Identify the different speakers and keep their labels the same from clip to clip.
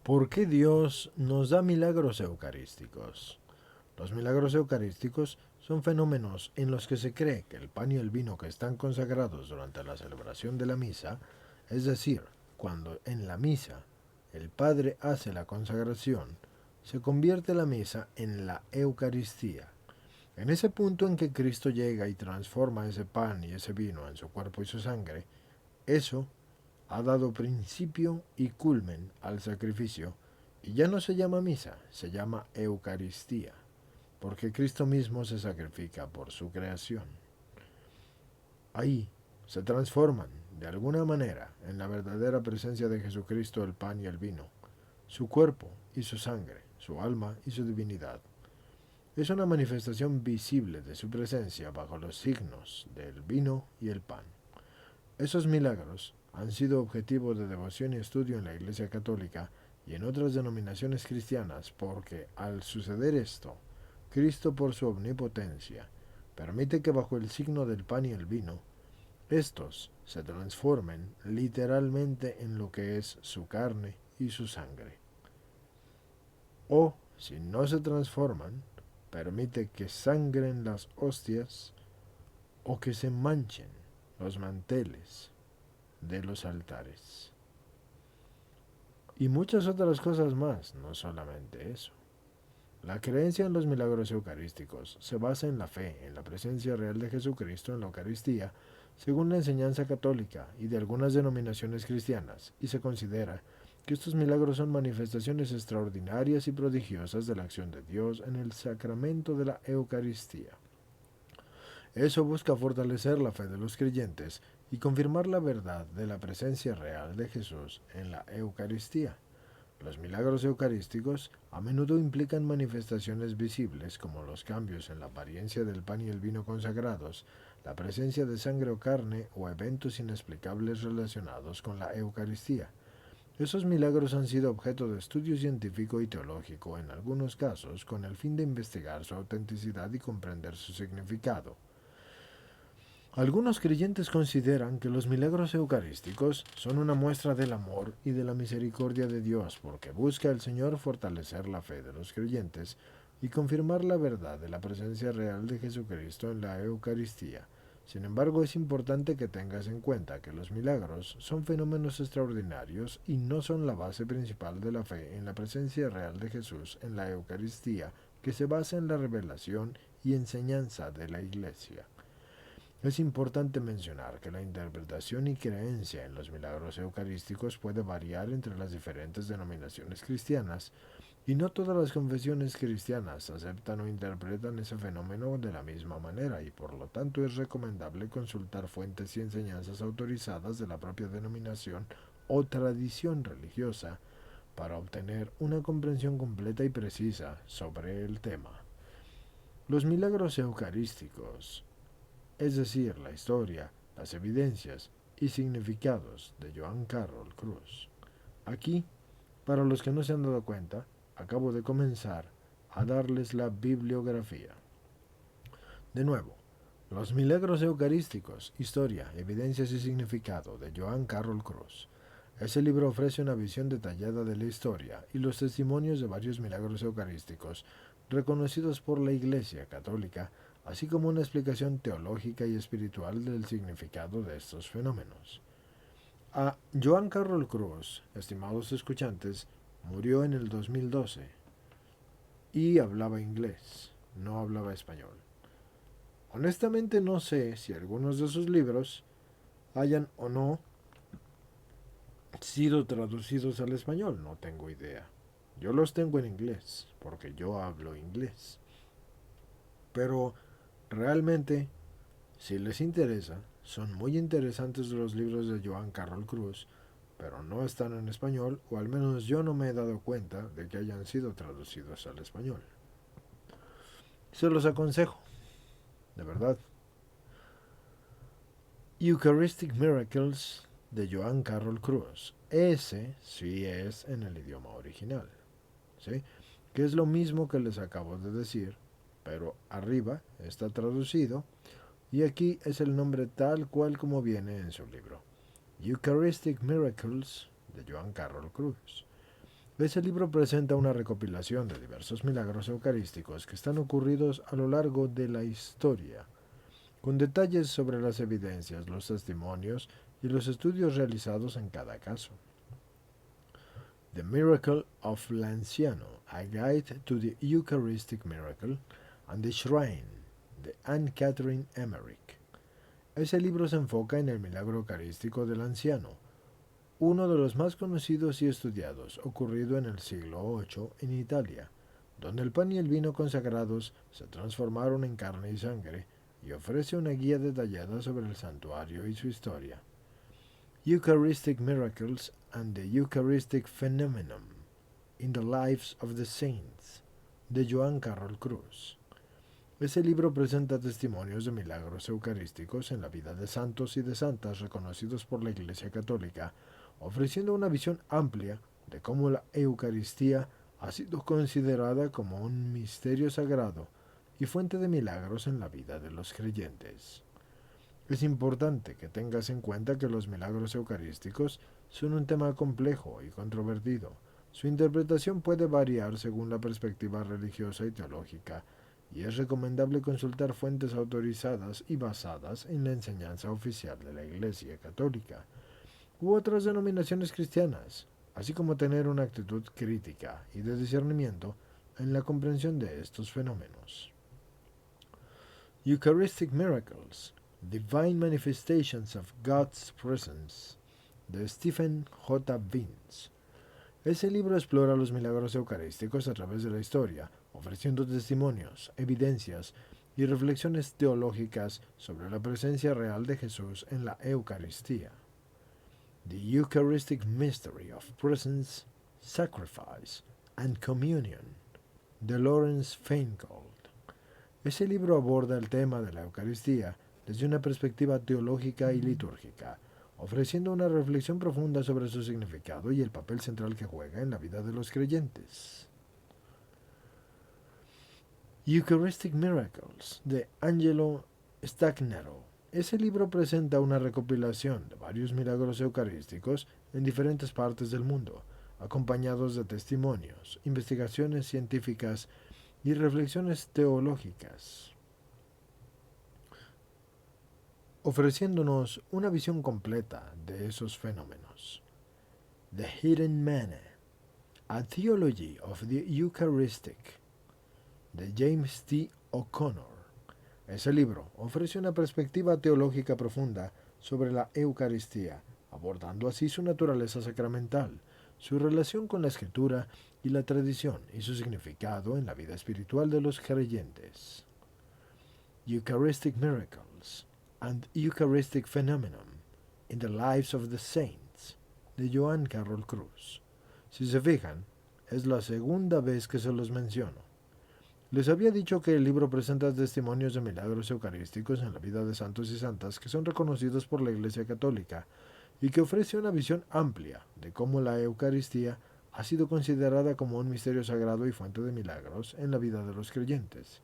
Speaker 1: ¿Por qué Dios nos da milagros eucarísticos? Los milagros eucarísticos son fenómenos en los que se cree que el pan y el vino que están consagrados durante la celebración de la misa, es decir, cuando en la misa el Padre hace la consagración, se convierte la misa en la Eucaristía. En ese punto en que Cristo llega y transforma ese pan y ese vino en su cuerpo y su sangre, eso ha dado principio y culmen al sacrificio, y ya no se llama misa, se llama Eucaristía, porque Cristo mismo se sacrifica por su creación. Ahí se transforman, de alguna manera, en la verdadera presencia de Jesucristo el pan y el vino, su cuerpo y su sangre, su alma y su divinidad. Es una manifestación visible de su presencia bajo los signos del vino y el pan. Esos milagros han sido objetivo de devoción y estudio en la Iglesia Católica y en otras denominaciones cristianas porque, al suceder esto, Cristo por su omnipotencia permite que bajo el signo del pan y el vino, estos se transformen literalmente en lo que es su carne y su sangre. O, si no se transforman, permite que sangren las hostias o que se manchen los manteles de los altares. Y muchas otras cosas más, no solamente eso. La creencia en los milagros eucarísticos se basa en la fe, en la presencia real de Jesucristo en la Eucaristía, según la enseñanza católica y de algunas denominaciones cristianas, y se considera que estos milagros son manifestaciones extraordinarias y prodigiosas de la acción de Dios en el sacramento de la Eucaristía. Eso busca fortalecer la fe de los creyentes y confirmar la verdad de la presencia real de Jesús en la Eucaristía. Los milagros eucarísticos a menudo implican manifestaciones visibles como los cambios en la apariencia del pan y el vino consagrados, la presencia de sangre o carne o eventos inexplicables relacionados con la Eucaristía. Esos milagros han sido objeto de estudio científico y teológico en algunos casos con el fin de investigar su autenticidad y comprender su significado. Algunos creyentes consideran que los milagros eucarísticos son una muestra del amor y de la misericordia de Dios porque busca el Señor fortalecer la fe de los creyentes y confirmar la verdad de la presencia real de Jesucristo en la Eucaristía. Sin embargo, es importante que tengas en cuenta que los milagros son fenómenos extraordinarios y no son la base principal de la fe en la presencia real de Jesús en la Eucaristía, que se basa en la revelación y enseñanza de la Iglesia. Es importante mencionar que la interpretación y creencia en los milagros eucarísticos puede variar entre las diferentes denominaciones cristianas, y no todas las confesiones cristianas aceptan o interpretan ese fenómeno de la misma manera, y por lo tanto es recomendable consultar fuentes y enseñanzas autorizadas de la propia denominación o tradición religiosa para obtener una comprensión completa y precisa sobre el tema. Los milagros eucarísticos, es decir, la historia, las evidencias y significados de Joan Carroll Cruz. Aquí, para los que no se han dado cuenta, acabo de comenzar a darles la bibliografía. De nuevo, Los milagros eucarísticos, historia, evidencias y significado de Joan Carroll Cruz. Ese libro ofrece una visión detallada de la historia y los testimonios de varios milagros eucarísticos reconocidos por la Iglesia Católica, así como una explicación teológica y espiritual del significado de estos fenómenos. A Joan Carroll Cruz, estimados escuchantes, murió en el 2012 y hablaba inglés, no hablaba español. Honestamente no sé si algunos de sus libros hayan o no sido traducidos al español, no tengo idea. Yo los tengo en inglés, porque yo hablo inglés. Pero realmente, si les interesa, son muy interesantes los libros de Joan Carroll Cruz, pero no están en español, o al menos yo no me he dado cuenta de que hayan sido traducidos al español. Se los aconsejo, de verdad. Eucharistic Miracles de Joan Carroll Cruz. Ese sí es en el idioma original, ¿sí? Que es lo mismo que les acabo de decir, pero arriba está traducido y aquí es el nombre tal cual como viene en su libro. Eucharistic Miracles de Joan Carroll Cruz. Ese libro presenta una recopilación de diversos milagros eucarísticos que están ocurridos a lo largo de la historia, con detalles sobre las evidencias, los testimonios y los estudios realizados en cada caso. The Miracle of Lanciano, A Guide to the Eucharistic Miracle, and the Shrine, de Anne Catherine Emmerich. Ese libro se enfoca en el milagro eucarístico del anciano, uno de los más conocidos y estudiados, ocurrido en el siglo VIII en Italia, donde el pan y el vino consagrados se transformaron en carne y sangre, y ofrece una guía detallada sobre el santuario y su historia. Eucharistic Miracles and the Eucharistic Phenomenon in the Lives of the Saints, de Joan Carroll Cruz. Ese libro presenta testimonios de milagros eucarísticos en la vida de santos y de santas reconocidos por la Iglesia Católica, ofreciendo una visión amplia de cómo la Eucaristía ha sido considerada como un misterio sagrado y fuente de milagros en la vida de los creyentes. Es importante que tengas en cuenta que los milagros eucarísticos son un tema complejo y controvertido. Su interpretación puede variar según la perspectiva religiosa y teológica, y es recomendable consultar fuentes autorizadas y basadas en la enseñanza oficial de la Iglesia Católica u otras denominaciones cristianas, así como tener una actitud crítica y de discernimiento en la comprensión de estos fenómenos. Eucharistic Miracles, Divine Manifestations of God's Presence, de Stephen J. Vince. Ese libro explora los milagros eucarísticos a través de la historia, ofreciendo testimonios, evidencias y reflexiones teológicas sobre la presencia real de Jesús en la Eucaristía. The Eucharistic Mystery of Presence, Sacrifice and Communion, de Lawrence Feingold. Ese libro aborda el tema de la Eucaristía desde una perspectiva teológica y litúrgica, ofreciendo una reflexión profunda sobre su significado y el papel central que juega en la vida de los creyentes. Eucharistic Miracles, de Angelo Stagnaro. Ese libro presenta una recopilación de varios milagros eucarísticos en diferentes partes del mundo, acompañados de testimonios, investigaciones científicas y reflexiones teológicas, ofreciéndonos una visión completa de esos fenómenos. The Hidden Manna, A Theology of the Eucharistic, de James T. O'Connor. Ese libro ofrece una perspectiva teológica profunda sobre la Eucaristía, abordando así su naturaleza sacramental, su relación con la Escritura y la tradición y su significado en la vida espiritual de los creyentes. Eucharistic Miracles and Eucharistic Phenomenon in the Lives of the Saints, de Joan Carroll Cruz. Si se fijan, es la segunda vez que se los menciono. Les había dicho que el libro presenta testimonios de milagros eucarísticos en la vida de santos y santas que son reconocidos por la Iglesia Católica y que ofrece una visión amplia de cómo la Eucaristía ha sido considerada como un misterio sagrado y fuente de milagros en la vida de los creyentes.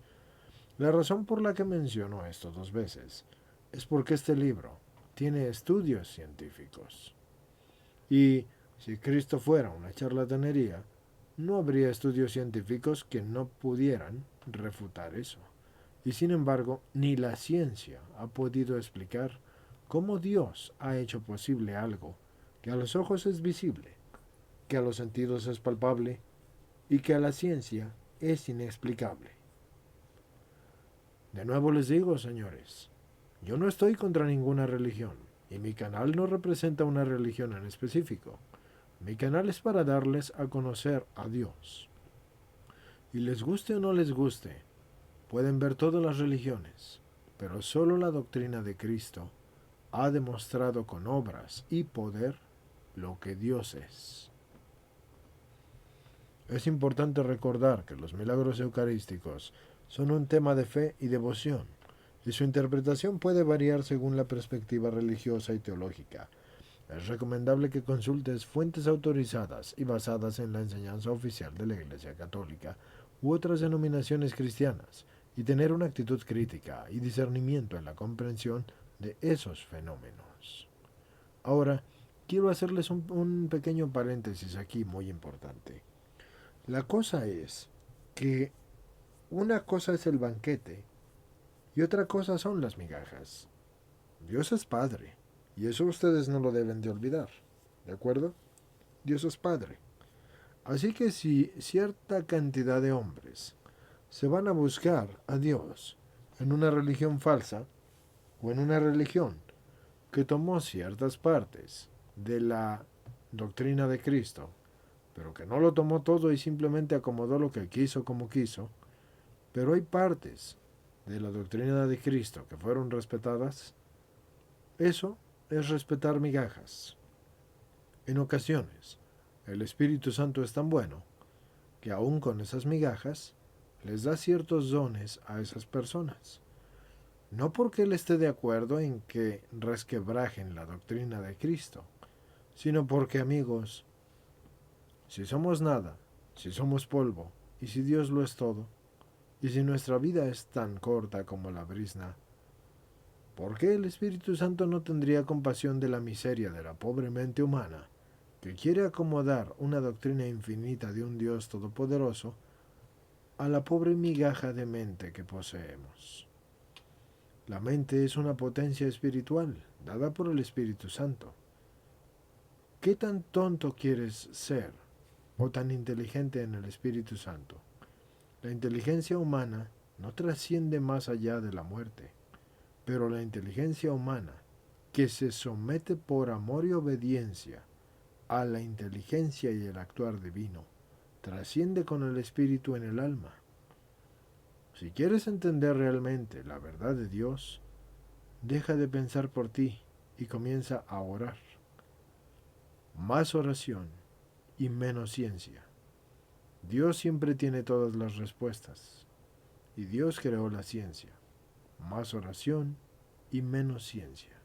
Speaker 1: La razón por la que menciono esto dos veces es porque este libro tiene estudios científicos. Y si Cristo fuera una charlatanería, no habría estudios científicos que no pudieran refutar eso. Y sin embargo, ni la ciencia ha podido explicar cómo Dios ha hecho posible algo que a los ojos es visible, que a los sentidos es palpable y que a la ciencia es inexplicable. De nuevo les digo, señores, yo no estoy contra ninguna religión y mi canal no representa una religión en específico. Mi canal es para darles a conocer a Dios. Y les guste o no les guste, pueden ver todas las religiones, pero solo la doctrina de Cristo ha demostrado con obras y poder lo que Dios es. Es importante recordar que los milagros eucarísticos son un tema de fe y devoción, y su interpretación puede variar según la perspectiva religiosa y teológica. Es recomendable que consultes fuentes autorizadas y basadas en la enseñanza oficial de la Iglesia Católica u otras denominaciones cristianas y tener una actitud crítica y discernimiento en la comprensión de esos fenómenos. Ahora, quiero hacerles un pequeño paréntesis aquí muy importante. La cosa es que una cosa es el banquete y otra cosa son las migajas. Dios es Padre, y eso ustedes no lo deben de olvidar, ¿de acuerdo? Dios es Padre. Así que si cierta cantidad de hombres se van a buscar a Dios en una religión falsa o en una religión que tomó ciertas partes de la doctrina de Cristo, pero que no lo tomó todo y simplemente acomodó lo que quiso como quiso, pero hay partes de la doctrina de Cristo que fueron respetadas, eso es respetar migajas. En ocasiones, el Espíritu Santo es tan bueno que aún con esas migajas les da ciertos dones a esas personas. No porque Él esté de acuerdo en que resquebrajen la doctrina de Cristo, sino porque, amigos, si somos nada, si somos polvo, y si Dios lo es todo, y si nuestra vida es tan corta como la brizna, ¿por qué el Espíritu Santo no tendría compasión de la miseria de la pobre mente humana, que quiere acomodar una doctrina infinita de un Dios todopoderoso a la pobre migaja de mente que poseemos? La mente es una potencia espiritual, dada por el Espíritu Santo. ¿Qué tan tonto quieres ser o tan inteligente en el Espíritu Santo? La inteligencia humana no trasciende más allá de la muerte, pero la inteligencia humana, que se somete por amor y obediencia a la inteligencia y el actuar divino, trasciende con el Espíritu en el alma. Si quieres entender realmente la verdad de Dios, deja de pensar por ti y comienza a orar. Más oración y menos ciencia. Dios siempre tiene todas las respuestas y Dios creó la ciencia. Más oración y menos ciencia.